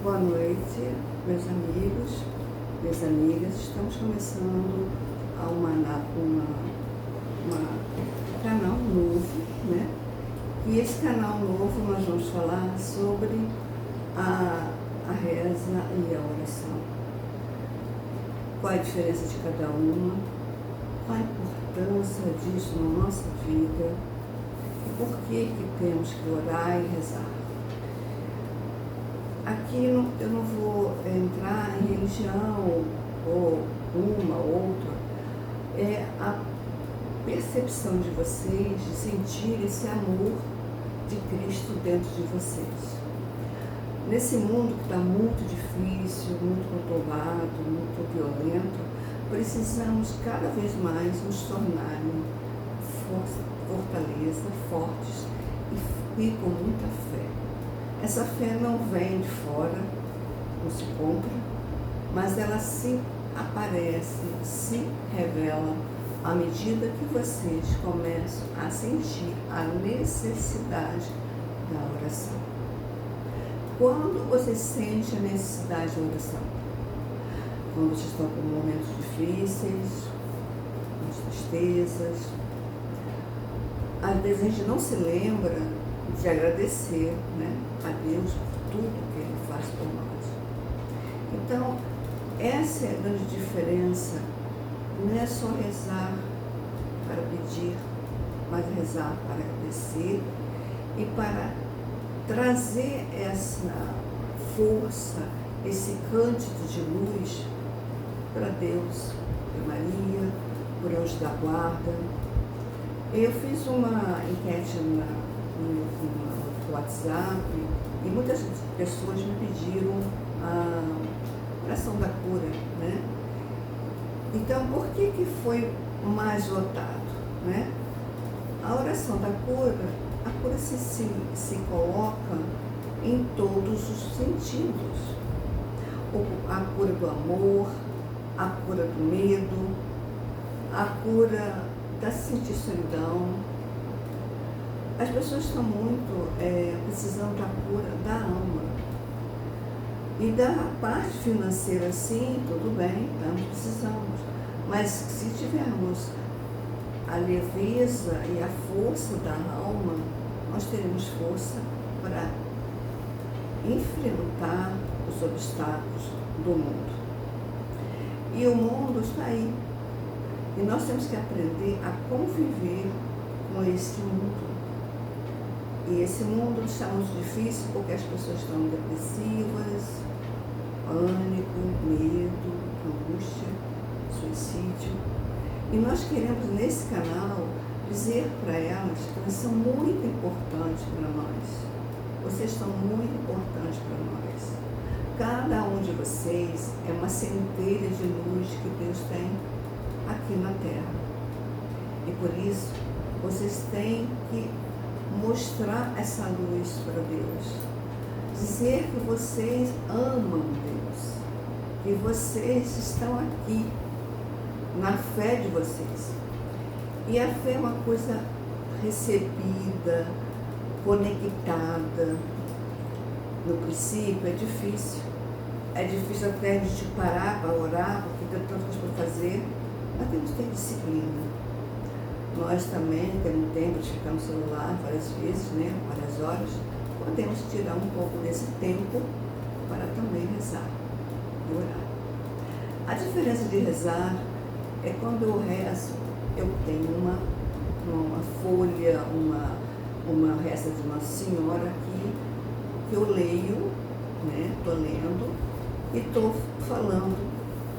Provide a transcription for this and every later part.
Boa noite, meus amigos, minhas amigas. Estamos começando um canal novo, né? E esse canal novo nós vamos falar sobre a reza e a oração. Qual a diferença de cada uma, qual a importância disso na nossa vida e por que temos que orar e rezar. Aqui eu não vou entrar em religião ou uma ou outra. É a percepção de vocês de sentir esse amor de Cristo dentro de vocês. Nesse mundo que está muito difícil, muito conturbado, muito violento, precisamos cada vez mais nos tornar fortaleza, fortes e com muita fé. Essa fé não vem de fora, não se compra, mas ela se aparece, se revela à medida que vocês começam a sentir a necessidade da oração. Quando você sente a necessidade da oração? Quando vocês estão com momentos difíceis, com tristezas. Às vezes a gente não se lembra de agradecer, né, a Deus por tudo que Ele faz por nós. Então, essa é a grande diferença. Não é só rezar para pedir, mas rezar para agradecer e para trazer essa força, esse cântico de luz para Deus, para Maria, por anjo da guarda. Eu fiz uma enquete no WhatsApp e muitas pessoas me pediram a oração da cura, né? Então, por que foi mais votado, né? A oração da cura, a cura se coloca em todos os sentidos. A cura do amor, a cura do medo, a cura da sentir solidão. As pessoas estão muito precisando da cura da alma. E da parte financeira, sim, tudo bem, nós precisamos. Mas se tivermos a leveza e a força da alma, nós teremos força para enfrentar os obstáculos do mundo. E o mundo está aí. E nós temos que aprender a conviver com esse mundo. E esse mundo está muito difícil porque as pessoas estão depressivas, pânico, medo, angústia, suicídio. E nós queremos, nesse canal, dizer para elas que elas são muito importantes para nós. Vocês são muito importantes para nós. Cada um de vocês é uma centelha de luz que Deus tem aqui na Terra. E por isso, vocês têm que mostrar essa luz para Deus. Dizer que vocês amam Deus. Que vocês estão aqui na fé de vocês. E a fé é uma coisa recebida, conectada. No princípio é difícil. É difícil até a gente parar para orar, porque tem tantas coisas para fazer. Mas temos que ter disciplina. Nós também temos tempo de ficar no celular várias vezes, né? Várias horas. Podemos tirar um pouco desse tempo para também rezar e orar. A diferença de rezar é quando eu rezo, eu tenho uma folha, uma reza de uma senhora aqui, que eu leio, né? Estou lendo e estou falando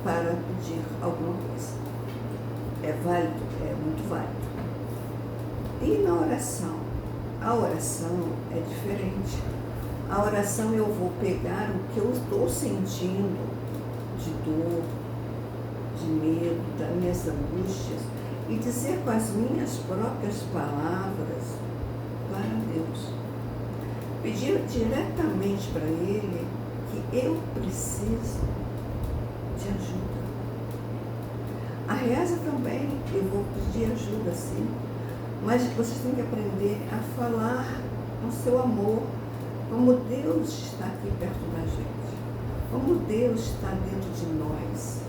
para pedir alguma coisa. É válido? É muito válido. E na oração? A oração é diferente. A oração eu vou pegar o que eu estou sentindo de dor, de medo, das minhas angústias e dizer com as minhas próprias palavras para Deus. Pedir diretamente para Ele que eu preciso de ajuda. A reza também, eu vou pedir ajuda, sim, mas vocês têm que aprender a falar com seu amor como Deus está aqui perto da gente, como Deus está dentro de nós.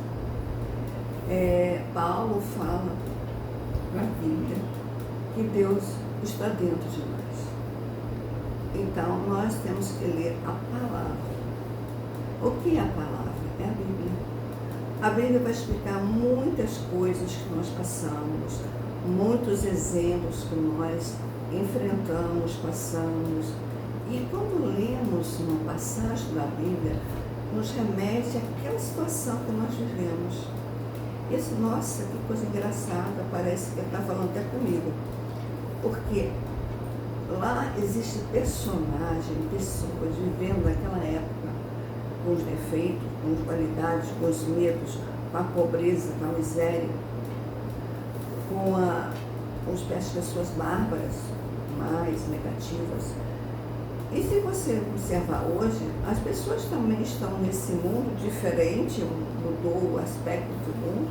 Paulo fala na Bíblia que Deus está dentro de nós. Então, nós temos que ler a palavra. O que é a palavra? É a Bíblia. A Bíblia vai explicar muitas coisas que nós passamos, muitos exemplos que nós enfrentamos, passamos. E quando lemos uma passagem da Bíblia, nos remete àquela situação que nós vivemos. Isso, nossa, que coisa engraçada, parece que ele está falando até comigo. Porque lá existe personagem, pessoas vivendo naquela época, com os defeitos, com as qualidades, com os medos, com a pobreza, com a miséria, com as pessoas bárbaras, mais negativas. E se você observar hoje, as pessoas também estão nesse mundo diferente, mudou o aspecto do mundo,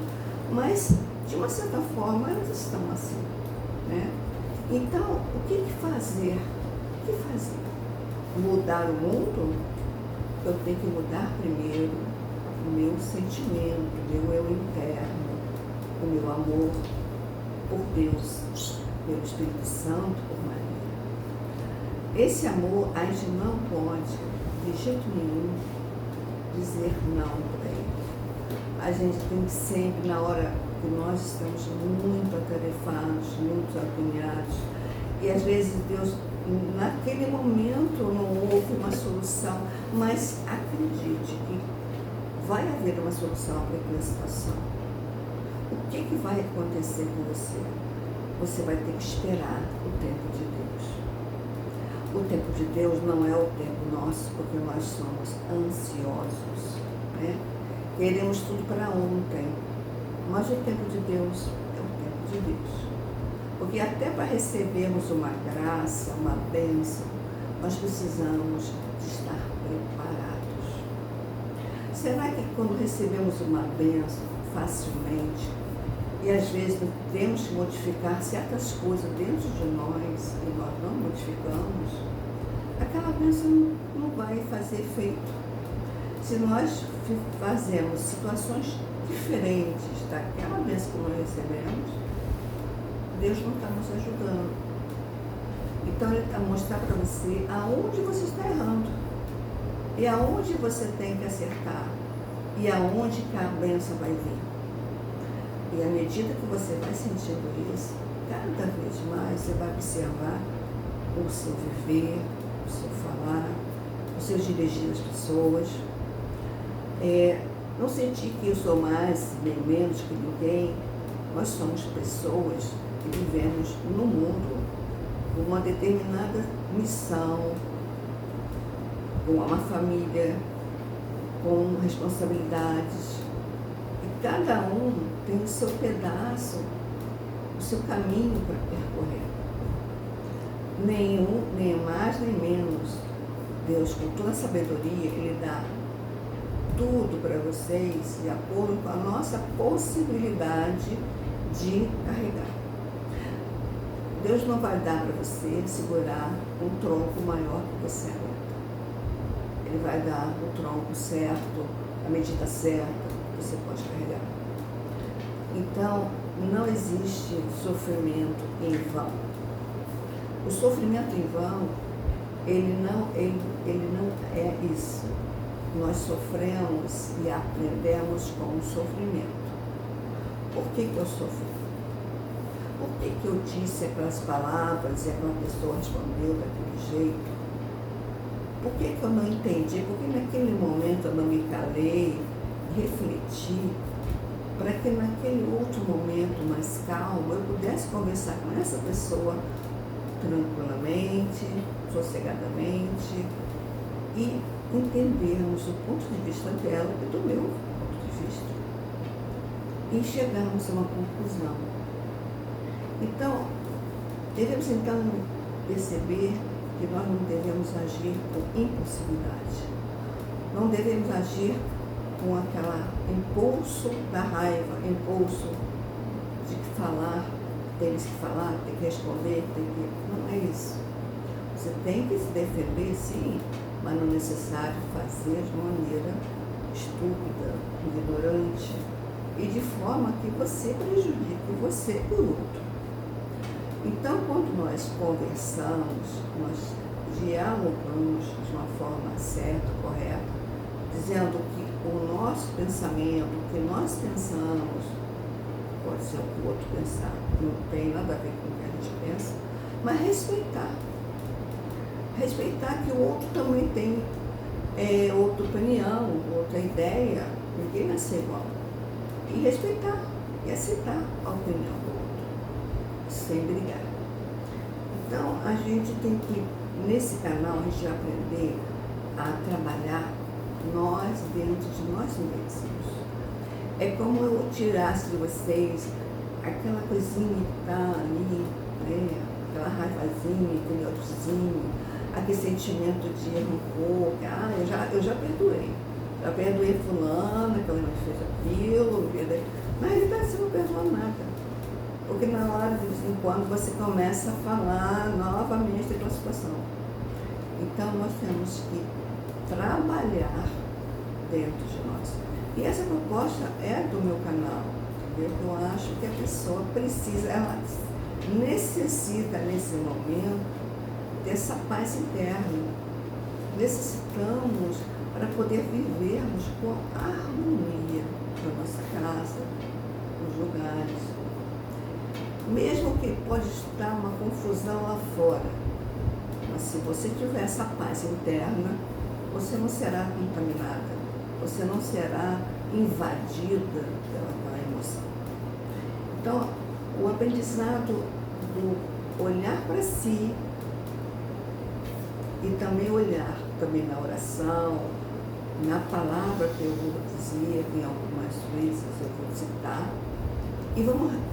mas de uma certa forma elas estão assim, né? Então, o que fazer? O que fazer? Mudar o mundo? Eu tenho que mudar primeiro o meu sentimento, o meu eu interno, o meu amor por Deus, pelo Espírito Santo, por Maria. Esse amor, a gente não pode, de jeito nenhum, dizer não para ele. A gente tem que sempre, na hora que nós estamos muito atarefados, muito agoniados, e às vezes Deus, naquele momento, não houve uma solução, mas acredite que vai haver uma solução para aquela situação. O que vai acontecer com você? Você vai ter que esperar o tempo de Deus. O tempo de Deus não é o tempo nosso, porque nós somos ansiosos, né? Queremos tudo para ontem, mas o tempo de Deus é o tempo de Deus. Porque até para recebermos uma graça, uma bênção, nós precisamos de estar preparados. Será que quando recebemos uma bênção facilmente, e às vezes temos que modificar certas coisas dentro de nós e nós não modificamos, aquela bênção não vai fazer efeito. Se nós fazemos situações diferentes daquela bênção que nós recebemos, Deus não está nos ajudando. Então Ele está mostrando para você aonde você está errando e aonde você tem que acertar e aonde que a bênção vai vir. E à medida que você vai sentindo isso, cada vez mais você vai observar o seu viver, o seu falar, o seu dirigir as pessoas. Não sentir que eu sou mais nem menos que ninguém. Nós somos pessoas que vivemos no mundo com uma determinada missão, com uma família, com responsabilidades. E cada um tem o seu pedaço, o seu caminho para percorrer. Nenhum, nem mais nem menos. Deus, com toda a sabedoria, Ele dá tudo para vocês de acordo com a nossa possibilidade de carregar. Deus não vai dar para você segurar um tronco maior que você aguenta. Ele vai dar o tronco certo, a medida certa, que você pode carregar. Então, não existe sofrimento em vão. O sofrimento em vão, ele não é isso. Nós sofremos e aprendemos com o sofrimento. Por que eu sofri? Por que eu disse aquelas palavras e aquela pessoa respondeu daquele jeito? Por que eu não entendi? Porque naquele momento eu não me calei, refleti, para que naquele outro momento mais calmo eu pudesse conversar com essa pessoa tranquilamente, sossegadamente e entendermos o ponto de vista dela e do meu ponto de vista e chegarmos a uma conclusão. Então, devemos perceber que nós não devemos agir com impulsividade. Não devemos agir com aquele impulso da raiva, impulso de falar, tem que falar, tem que responder, tem que... Não é isso. Você tem que se defender, sim, mas não é necessário fazer de maneira estúpida, ignorante, e de forma que você prejudique você por outro. Então, quando nós conversamos, nós dialogamos de uma forma certa, correta, dizendo que o nosso pensamento, o que nós pensamos, pode ser o que o outro pensar, não tem nada a ver com o que a gente pensa, mas respeitar. Respeitar que o outro também tem outra opinião, outra ideia, ninguém nasceu igual. E respeitar e aceitar a opinião do outro, sem brigar. Então, a gente tem que, nesse canal, a gente vai aprender a trabalhar nós dentro de nós mesmos. É como eu tirasse de vocês aquela coisinha que está ali, né? Aquela raivazinha, aquele ódiozinho, aquele sentimento de rancor, eu já perdoei. Já perdoei fulano, que ela não fez aquilo, mas ele está assim, não perdoa nada. Porque na hora, de vez em quando, você começa a falar novamente daquela situação. Então, nós temos que trabalhar dentro de nós. E essa proposta é do meu canal, entendeu? Eu acho que a pessoa precisa, ela necessita, nesse momento, dessa paz interna. Necessitamos para poder vivermos com harmonia na nossa casa, nos lugares. Mesmo que pode estar uma confusão lá fora, mas se você tiver essa paz interna, você não será contaminada, você não será invadida pela emoção. Então, o aprendizado do olhar para si e também olhar também na oração, na palavra que eu vou dizer, em algumas vezes eu vou citar, e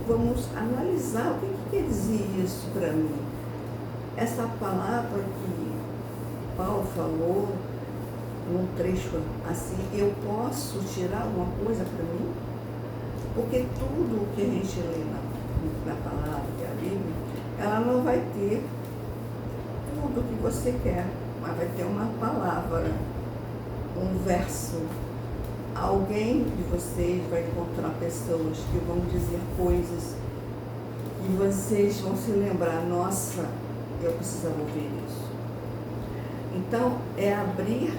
vamos analisar o que quer dizer isso para mim. Essa palavra que Paulo falou, num trecho assim, eu posso tirar alguma coisa para mim? Porque tudo que a gente lê na palavra, que é a Bíblia, ela não vai ter tudo o que você quer, mas vai ter uma palavra, um verso. Alguém de vocês vai encontrar pessoas que vão dizer coisas e vocês vão se lembrar, nossa, eu precisava ouvir isso. Então, é abrir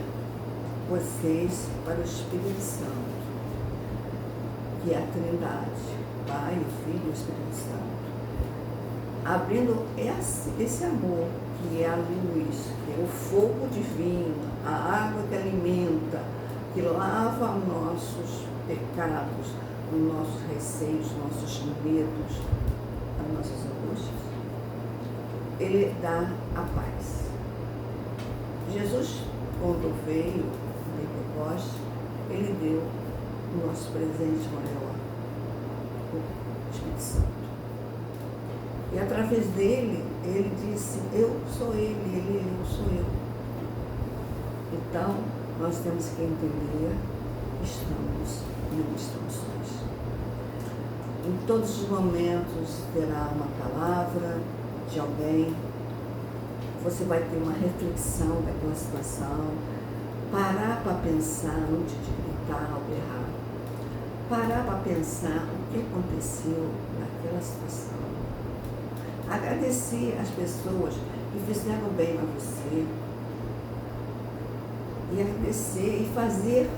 vocês para o Espírito Santo, que é a Trindade, Pai, o Filho e o Espírito Santo. Abrindo esse amor, que é a luz, que é o fogo divino, a água que alimenta, que lava nossos pecados, os nossos receios, nossos medos, as nossas angústias. Ele dá a paz. Jesus, quando veio no Pentecostes, ele deu o nosso presente maior, o Espírito Santo. E através dele, ele disse, eu sou ele, eu sou eu. Então, nós temos que entender que estamos em instruções. Em todos os momentos terá uma palavra de alguém, você vai ter uma reflexão daquela situação, parar para pensar antes de gritar ou berrar, parar para pensar o que aconteceu naquela situação, agradecer as pessoas que fizeram bem a você, e agradecer e fazer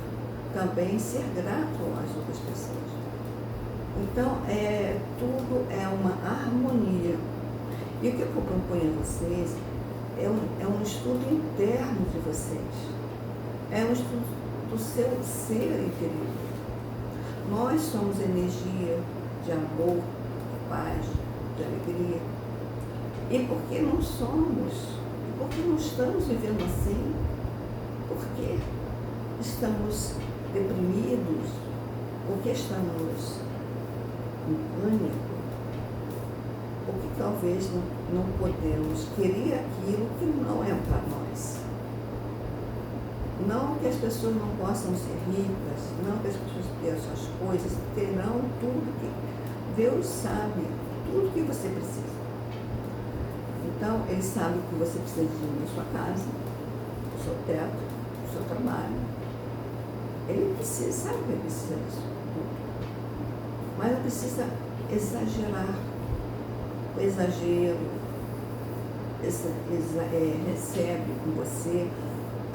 também ser grato às outras pessoas. Então, tudo é uma harmonia. E o que eu proponho a vocês é um estudo interno de vocês. É um estudo do seu ser interior. Nós somos energia de amor, de paz, de alegria. E por que não somos? E por que não estamos vivendo assim? Porque estamos deprimidos, porque estamos em pânico, porque talvez não podemos querer aquilo que não é para nós. Não que as pessoas não possam ser ricas, não que as pessoas tenham suas coisas, terão tudo que Deus sabe, tudo que você precisa. Então, ele sabe que você precisa de dinheiro na sua casa, do seu teto, do seu trabalho. Ele precisa, sabe que ele precisa disso tudo. Mas não precisa exagerar. O exagero recebe com você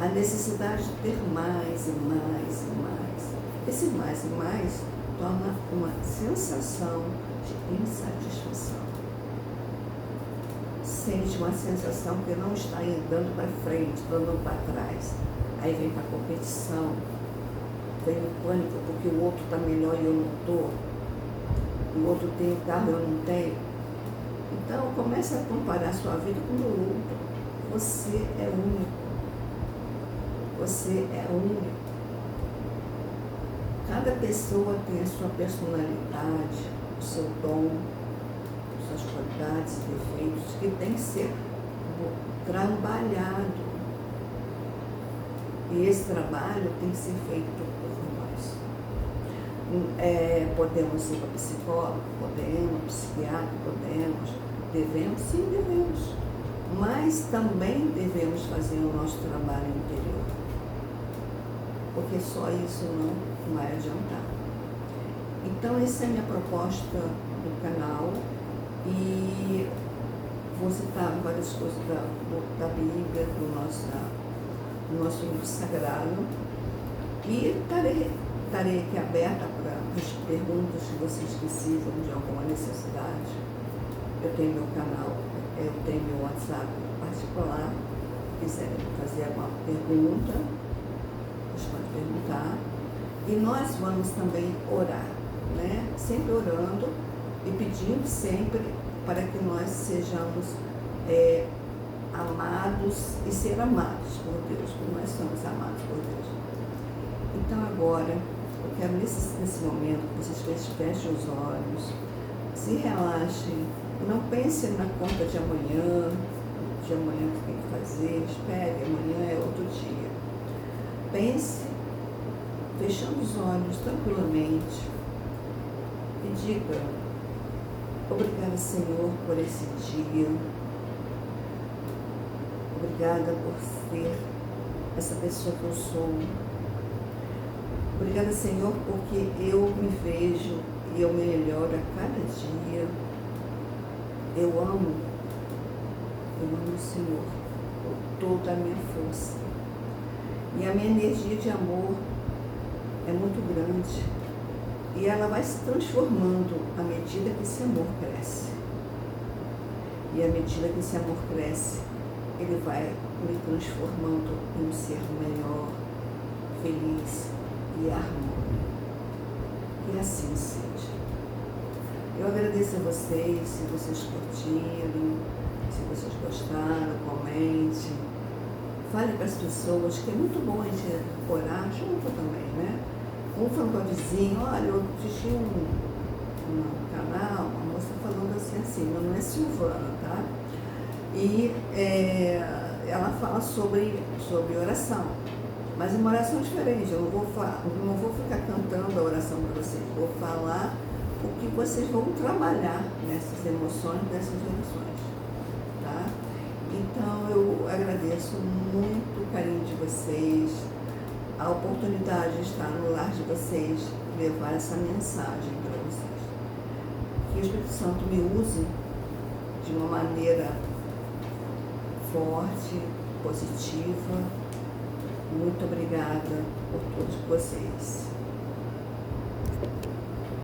a necessidade de ter mais e mais e mais. Esse mais e mais torna uma sensação de insatisfação. Sente uma sensação que não está andando para frente, andando para trás. Aí vem para a competição, vem o pânico porque o outro está melhor e eu não estou. O outro tem o carro e eu não tenho. Então começa a comparar a sua vida com o outro. Você é único. Você é único. Cada pessoa tem a sua personalidade, o seu dom, suas qualidades e defeitos que tem que ser trabalhado. E esse trabalho tem que ser feito por nós. Podemos ir para psicólogo? Podemos, psiquiatra? Podemos. Devemos? Sim, devemos. Mas também devemos fazer o nosso trabalho interior. Porque só isso não vai adiantar. Então, essa é a minha proposta do canal. E vou citar várias coisas da Bíblia, do nosso livro sagrado. E estarei aqui aberta para as perguntas que vocês precisam de alguma necessidade. Eu tenho meu canal, eu tenho meu WhatsApp particular. Se quiserem fazer alguma pergunta, vocês podem perguntar. E nós vamos também orar, né? Sempre orando e pedindo sempre para que nós sejamos amados e ser amados por Deus, como nós somos amados por Deus. Então agora, eu quero nesse momento que vocês fechem os olhos, se relaxem, não pensem na conta de amanhã que tem que fazer, espere, amanhã é outro dia. Pense, fechando os olhos tranquilamente e diga: obrigada, Senhor, por esse dia. Obrigada por ser essa pessoa que eu sou. Obrigada, Senhor, porque eu me vejo e eu melhoro a cada dia. Eu amo o Senhor com toda a minha força. E a minha energia de amor é muito grande. E ela vai se transformando à medida que esse amor cresce. E à medida que esse amor cresce, ele vai me transformando em um ser melhor, feliz e harmônico. E assim seja. Eu agradeço a vocês, se vocês curtiram, se vocês gostaram, comente. Fale para as pessoas, que é muito bom a gente orar junto também, né? Um falando para o vizinho: olha, eu assisti um canal, uma moça falando assim, meu nome é Silvana, tá? E ela fala sobre oração, mas uma oração diferente. Eu não vou ficar cantando a oração para vocês, vou falar o que vocês vão trabalhar nessas emoções, nessas orações, tá? Então eu agradeço muito o carinho de vocês, a oportunidade de estar no lar de vocês, levar essa mensagem para vocês. Que o Espírito Santo me use de uma maneira forte, positiva. Muito obrigada por todos vocês.